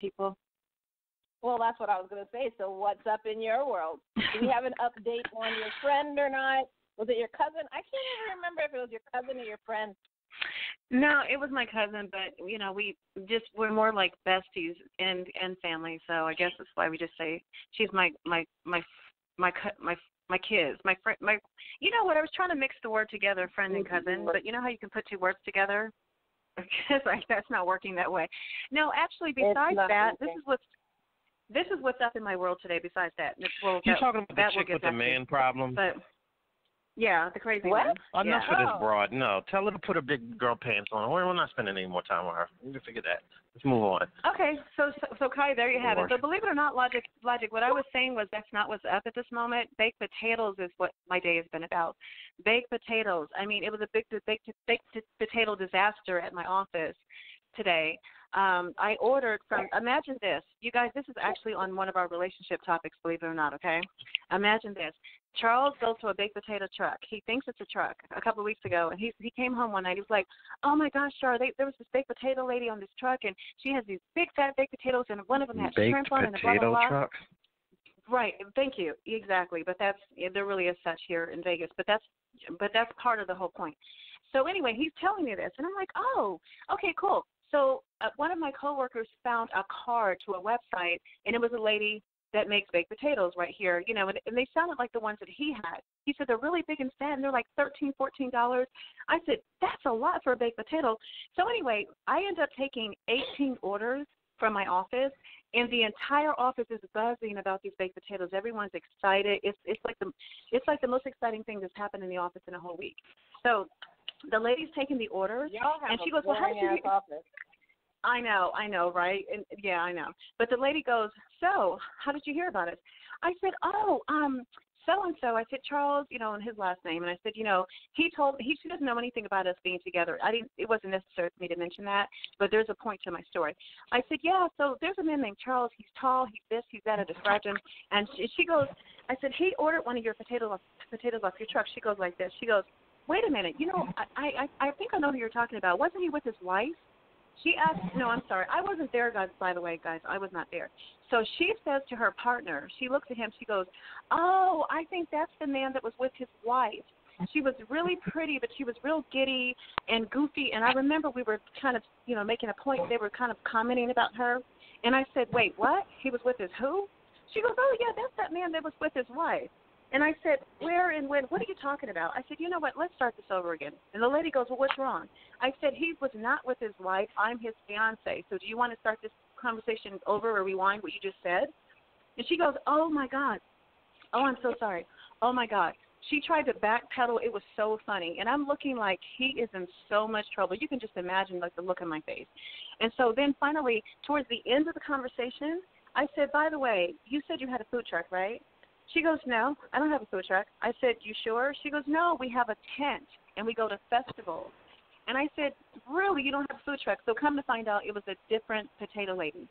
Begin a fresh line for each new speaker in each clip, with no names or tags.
people.
Well, that's what I was going to say. So what's up in your world? Do we have an update on your friend or not? Was it your cousin? I can't even remember if it was your cousin or your friend.
No, it was my cousin, but we're more like besties and family. So I guess that's why we just say she's my kids, my friend, my. You know what? I was trying to mix the word together, friend and cousin, but you know how you can put two words together? Like that's not working that way. No, actually, besides that, this is what's up in my world today. Besides that,
you talking about the chick with the man problem?
But yeah, the crazy
what?
one.
Enough for this broad. No, tell her to put her big girl pants on. We're not spending any more time on her. You can figure that. Let's move on.
Okay, so Kai, there you have it. So believe it or not, logic. What I was saying was that's not what's up at this moment. Baked potatoes is what my day has been about. Baked potatoes. I mean, it was a big baked potato disaster at my office today. I ordered from, imagine this. You guys, this is actually on one of our relationship topics, believe it or not, okay? Imagine this. Charles goes to a baked potato truck. He thinks it's a truck a couple of weeks ago, and he came home one night. He was like, oh, my gosh, Char, there was this baked potato lady on this truck, and she has these big, fat baked potatoes, and one of them had shrimp on it.
Baked potato truck?
Right. Thank you. Exactly. But there really is such here in Vegas. But that's part of the whole point. So anyway, he's telling me this, and I'm like, oh, okay, cool. So one of my coworkers found a card to a website, and it was a lady that makes baked potatoes right here, and they sounded like the ones that he had. He said they're really big and fat, and they're like $13, $14. I said, that's a lot for a baked potato. So anyway, I end up taking 18 orders from my office, and the entire office is buzzing about these baked potatoes. Everyone's excited. It's like the most exciting thing that's happened in the office in a whole week. So the lady's taking the orders, and she goes, well, how did you
office?
I know, right? And yeah, I know. But the lady goes, so how did you hear about it? I said, so-and-so. I said, Charles, and his last name. And I said, he doesn't know anything about us being together. It wasn't necessary for me to mention that, but there's a point to my story. I said, yeah, so there's a man named Charles. He's tall, he's this, he's that. I described him. And she goes, I said, he ordered one of your potatoes off your truck. She goes like this. She goes, wait a minute, I think I know who you're talking about. Wasn't he with his wife? She asked, no, I'm sorry. I wasn't there, guys, by the way, guys. I was not there. So she says to her partner, she looks at him, she goes, oh, I think that's the man that was with his wife. She was really pretty, but she was real giddy and goofy. And I remember we were kind of, making a point. They were kind of commenting about her. And I said, wait, what? He was with his who? She goes, oh, yeah, that's that man that was with his wife. And I said, where and when? What are you talking about? I said, you know what? Let's start this over again. And the lady goes, well, what's wrong? I said, he was not with his wife. I'm his fiance. So do you want to start this conversation over or rewind what you just said? And she goes, oh, my God. Oh, I'm so sorry. Oh, my God. She tried to backpedal. It was so funny. And I'm looking like he is in so much trouble. You can just imagine, like, the look on my face. And so then finally, towards the end of the conversation, I said, by the way, you said you had a food truck, right? She goes, no, I don't have a food truck. I said, you sure? She goes, no, we have a tent, and we go to festivals. And I said, really, you don't have a food truck? So come to find out, it was a different potato lady.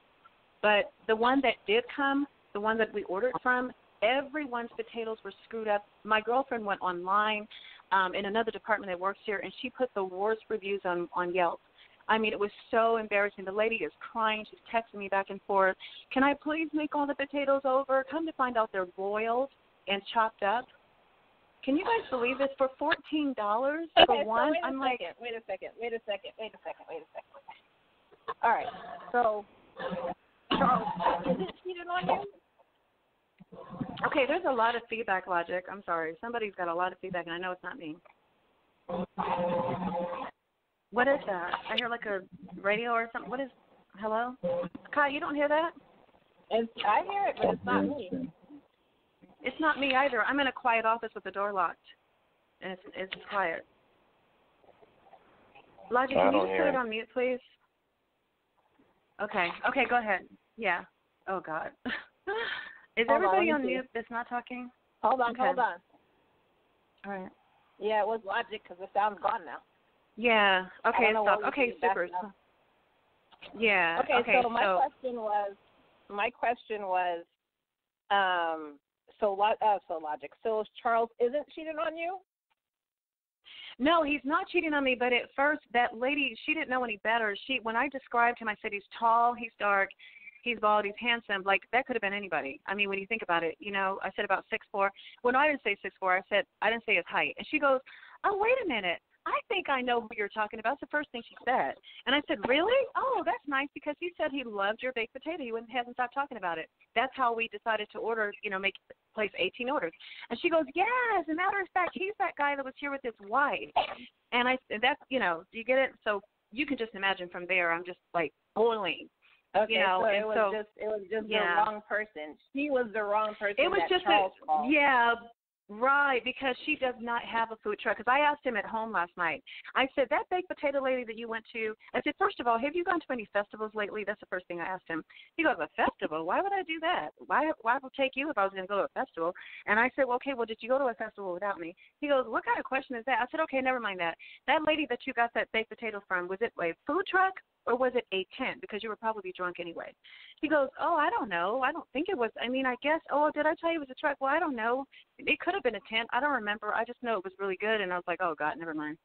But the one that did come, the one that we ordered from, everyone's potatoes were screwed up. My girlfriend went online in another department that works here, and she put the worst reviews on Yelp. I mean, it was so embarrassing. The lady is crying. She's texting me back and forth. Can I please make all the potatoes over? Come to find out they're boiled and chopped up. Can you guys believe this? For $14 for one? I'm like,
wait a second. All right. So, Charles, is it cheated on you?
Okay, there's a lot of feedback, Logic. I'm sorry. Somebody's got a lot of feedback, and I know it's not me. What is that? I hear like a radio or something. What is, hello? Kai, you don't hear that?
I hear it, but it's not me.
It's not me either. I'm in a quiet office with the door locked, and it's quiet. Logic, can you just put it on mute, please? Okay, go ahead. Yeah. Oh, God. Is everybody on mute that's not talking?
Hold on.
All right.
Yeah, it was Logic because the sound's gone now.
Yeah. Okay, stop. Okay, super. Yeah.
Okay, so my question was, so Logic. So Charles isn't cheating on you?
No, he's not cheating on me, but at first that lady, she didn't know any better. When I described him, I said he's tall, he's dark, he's bald, he's handsome. Like, that could have been anybody. I mean, when you think about it, you know, I said about 6'4". Well, no, I didn't say 6'4". I didn't say his height. And she goes, oh, wait a minute. I think I know who you're talking about. It's the first thing she said. And I said, really? Oh, that's nice, because he said he loved your baked potato. He hasn't stopped talking about it. That's how we decided to order, you know, place 18 orders. And she goes, yes, as a matter of fact, he's that guy that was here with his wife. And that's, you know, do you get it? So you can just imagine from there, I'm just like boiling.
Okay,
you know,
so it was just
yeah.
the wrong person. She was the wrong person.
It was
that
just
Charles called.
yeah. Right, because she does not have a food truck. Because I asked him at home last night. I said, that baked potato lady that you went to, I said, first of all, have you gone to any festivals lately? That's the first thing I asked him. He goes, a festival? Why would I do that? Why would I take you if I was going to go to a festival? And I said, well, okay, well, did you go to a festival without me? He goes, what kind of question is that? I said, okay, never mind that. That lady that you got that baked potato from, was it a food truck? Or was it a tent? Because you were probably drunk anyway. He goes, oh, I don't know. I don't think it was. I mean, I guess, oh, did I tell you it was a truck? Well, I don't know. It could have been a tent. I don't remember. I just know it was really good. And I was like, oh, God, never mind.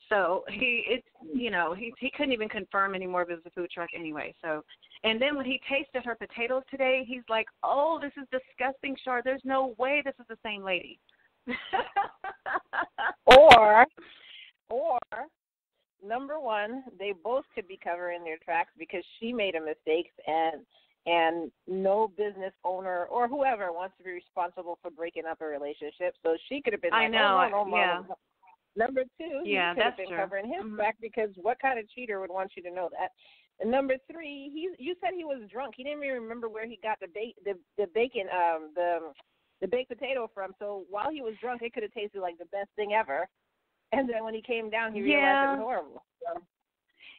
So he couldn't even confirm anymore if it was a food truck anyway. So, and then when he tasted her potatoes today, he's like, oh, this is disgusting, Char. There's no way this is the same lady.
Or number one, they both could be covering their tracks because she made a mistake, and no business owner or whoever wants to be responsible for breaking up a relationship. So she could have been like, oh, no,
yeah.
Number two, he could have been
true.
covering his track, because what kind of cheater would want you to know that? And number three, you said he was drunk. He didn't even remember where he got the bacon, the baked potato from. So while he was drunk, it could have tasted like the best thing ever. And then when he came down, he realized it was horrible. So.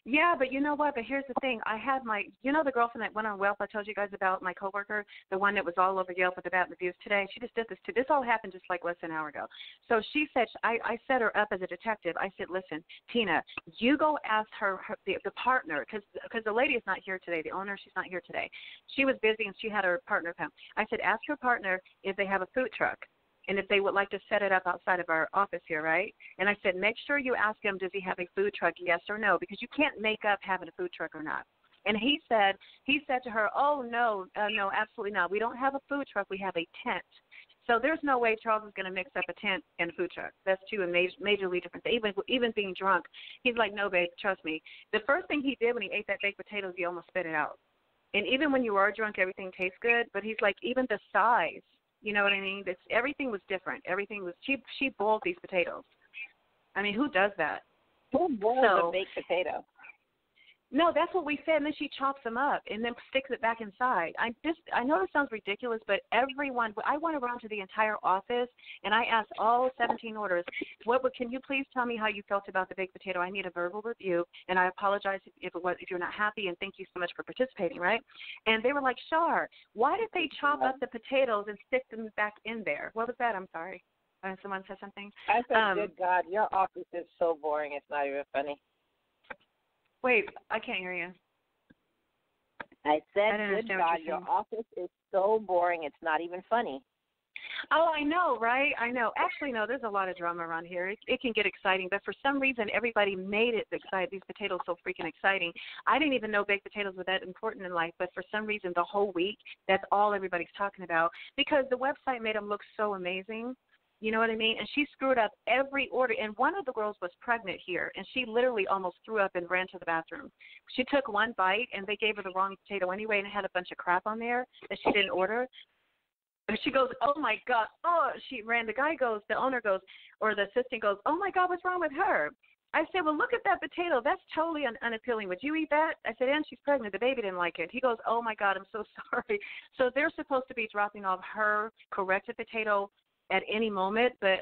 Yeah, but you know what? But here's the thing. I had the girlfriend that went on Yelp I told you guys about, my coworker, the one that was all over Yelp with the bad reviews today. She just did this too. This all happened just like less than an hour ago. So she said, I set her up as a detective. I said, listen, Tina, you go ask her the partner, because the lady is not here today. The owner, she's not here today. She was busy and she had her partner come. I said, ask her partner if they have a food truck, and if they would like to set it up outside of our office here, right? And I said, make sure you ask him, does he have a food truck, yes or no? Because you can't make up having a food truck or not. And he said to her, oh, no, absolutely not. We don't have a food truck. We have a tent. So there's no way Charles is going to mix up a tent and a food truck. That's two majorly different things. Even being drunk, he's like, no, babe, trust me. The first thing he did when he ate that baked potatoes, he almost spit it out. And even when you are drunk, everything tastes good. But he's like, even the size. You know what I mean? Everything was different. Everything was she boiled these potatoes. I mean, who does that?
Who boils a baked potato?
No, that's what we said. And then she chops them up and then sticks it back inside. I know this sounds ridiculous, but I went around to the entire office and I asked all 17 orders, can you please tell me how you felt about the baked potato? I need a verbal review, and I apologize if you're not happy, and thank you so much for participating, right? And they were like, Char, why did they chop up the potatoes and stick them back in there? What was that? I'm sorry. Someone said something.
I said, good God, your office is so boring. It's not even funny.
Wait, I can't hear you.
I said, good God, your office is so boring, it's not even funny.
Oh, I know, right? I know. Actually, no, there's a lot of drama around here. It can get exciting, but for some reason, everybody made it exciting. These potatoes so freaking exciting. I didn't even know baked potatoes were that important in life, but for some reason, the whole week, that's all everybody's talking about, because the website made them look so amazing. You know what I mean? And she screwed up every order. And one of the girls was pregnant here, and she literally almost threw up and ran to the bathroom. She took one bite, and they gave her the wrong potato anyway, and it had a bunch of crap on there that she didn't order. And she goes, oh, my God. Oh, she ran. The owner goes, or the assistant goes, oh, my God, what's wrong with her? I said, well, look at that potato. That's totally unappealing. Would you eat that? I said, and she's pregnant. The baby didn't like it. He goes, oh, my God, I'm so sorry. So they're supposed to be dropping off her corrected potato at any moment, but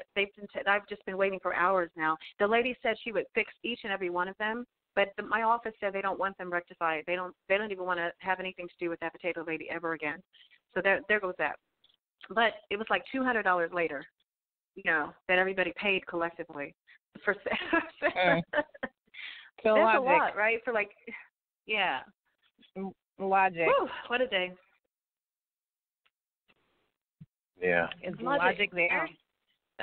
I've just been waiting for hours now. The lady said she would fix each and every one of them, but my office said they don't want them rectified. They don't even want to have anything to do with that potato lady ever again. So there goes that. But it was like $200 later, that everybody paid collectively for. That's a lot, right? For
logic.
Whew, what a day.
Yeah.
Is logic there?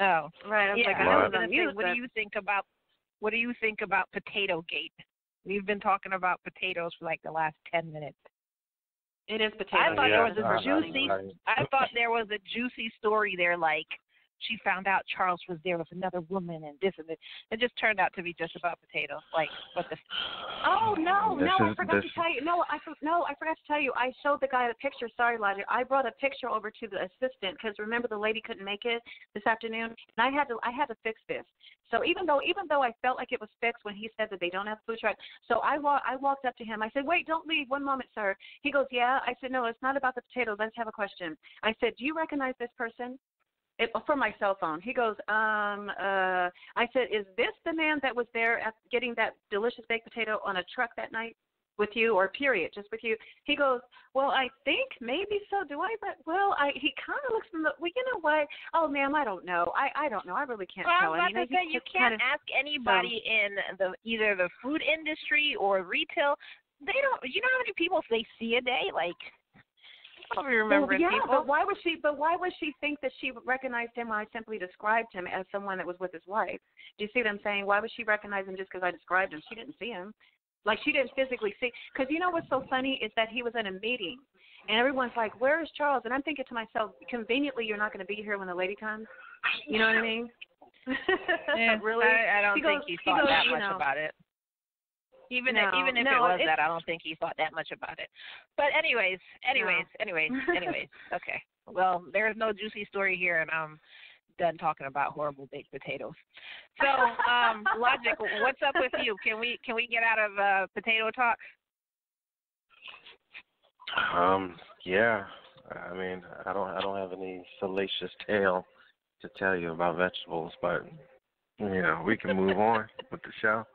Oh.
Right. I was
I was going to say, what do you think about Potato Gate? We've been talking about potatoes for like the last 10 minutes.
It is potato.
I thought
Yeah,
there was a juicy.
I-
I thought there was a juicy story there, like she found out Charles was there with another woman and this and this. It just turned out to be just about potatoes. Like what the?
Oh no, I forgot
this-
to tell you. I forgot to tell you. I showed the guy the picture. Sorry, Elijah. I brought a picture over to the assistant because remember the lady couldn't make it this afternoon, and I had to fix this. So even though I felt like it was fixed when he said that they don't have a food truck, so I walked up to him. I said, "Wait, don't leave. One moment, sir." He goes, "Yeah." I said, "No, it's not about the potatoes. Let's have a question." I said, "Do you recognize this person?" From my cell phone. He goes, I said, "Is this the man that was there at getting that delicious baked potato on a truck that night with you, or period, just with you?" He goes, "Well, I think maybe so. Do I? But he kind of looks well, you know what? Oh, ma'am, I don't know. I don't know. I really can't tell."
I was about to say you can't ask anybody in either the food industry or retail. They don't. You know how many people they see a day? Like, I don't remember people.
But why would she think that she recognized him when I simply described him as someone that was with his wife? Do you see what I'm saying? Why would she recognize him just because I described him? She didn't see him. Like, she didn't physically see. Because you know what's so funny is that he was in a meeting, and everyone's like, "Where is Charles?" And I'm thinking to myself, conveniently, you're not going to be here when the lady comes. You know what I mean?
Yeah,
really?
I don't think he thought that much about it. Even if it was that, I don't think he thought that much about it. But anyways. Okay. Well, there's no juicy story here, and I'm done talking about horrible baked potatoes. So, Logic, what's up with you? Can we get out of potato talk?
Yeah. I mean, I don't have any salacious tale to tell you about vegetables, but you know, we can move on with the show.